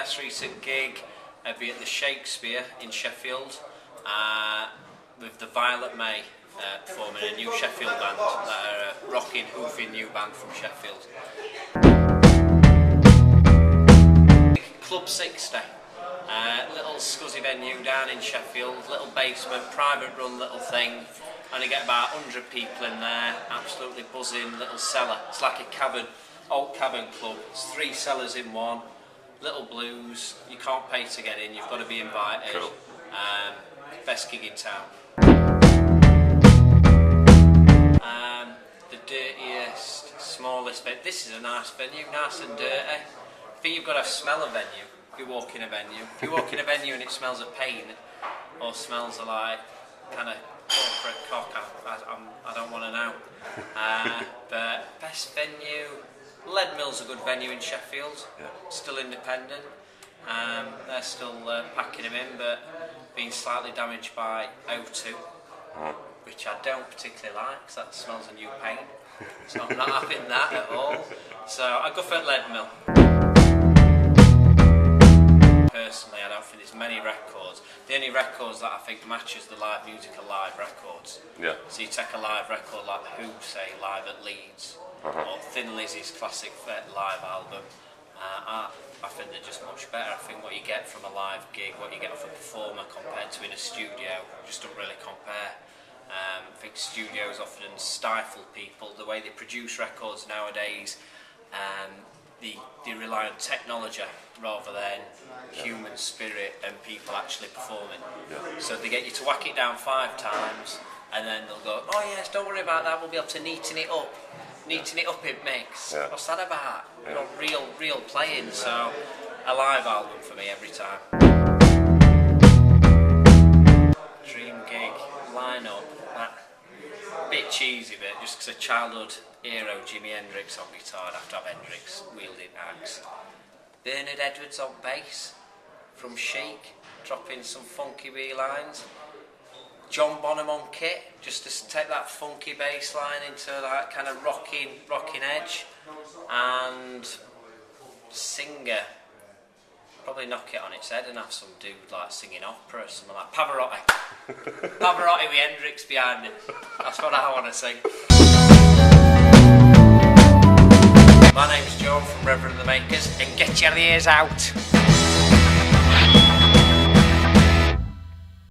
best recent gig would be at the Shakespeare in Sheffield with the Violet May performing, a new Sheffield band that are a rocking, hoofing new band from Sheffield. Club 60, little scuzzy venue down in Sheffield, little basement, private run little thing. Only get about 100 people in there, absolutely buzzing, little cellar. It's like a cavern, old cabin club. It's 3 cellars in one, little blues. You can't pay to get in, you've got to be invited. Cool. Best gig in town. The dirtiest, smallest venue. This is a nice venue, nice and dirty. I think you've got to smell a venue if you walk in a venue. If you walk in a venue and it smells of paint or smells of like kind of corporate cock, I don't want to know. But best venue, Lead Mill's a good venue in Sheffield. Yeah. Still Independent. They're still packing them in, but being slightly damaged by O2, which I don't particularly like because that smells of new paint. So I'm not having that at all. So I go for Lead Mill. Personally, I don't think there's many records. The only records that I think matches the live music are live records. Yeah. So you take a live record like Who, say, live at Leeds, or Thin Lizzy's classic live album. I think they're just much better. I think what you get from a live gig, what you get from a performer compared to in a studio, just don't really compare. I think studios often stifle people. The way they produce records nowadays, they rely on technology rather than human spirit and people actually performing. Yeah. So they get you to whack it down 5 times and then they'll go, oh yes, don't worry about that, we'll be able to neaten it up in mix. Yeah. What's that about? Yeah. You know, real playing. So a live album for me every time. Dream gig, line up, that bit cheesy bit, just because a childhood hero, Jimi Hendrix on guitar, I'd have to have Hendrix wielding axe. Bernard Edwards on bass from Chic, dropping some funky wee lines. John Bonham on kit, just to take that funky bass line into that kind of rocking edge. And singer, probably knock it on its head and have some dude like singing opera or something like Pavarotti. Pavarotti with Hendrix behind him. That's what I want to sing. My name's John from Reverend the Makers, and get your ears out.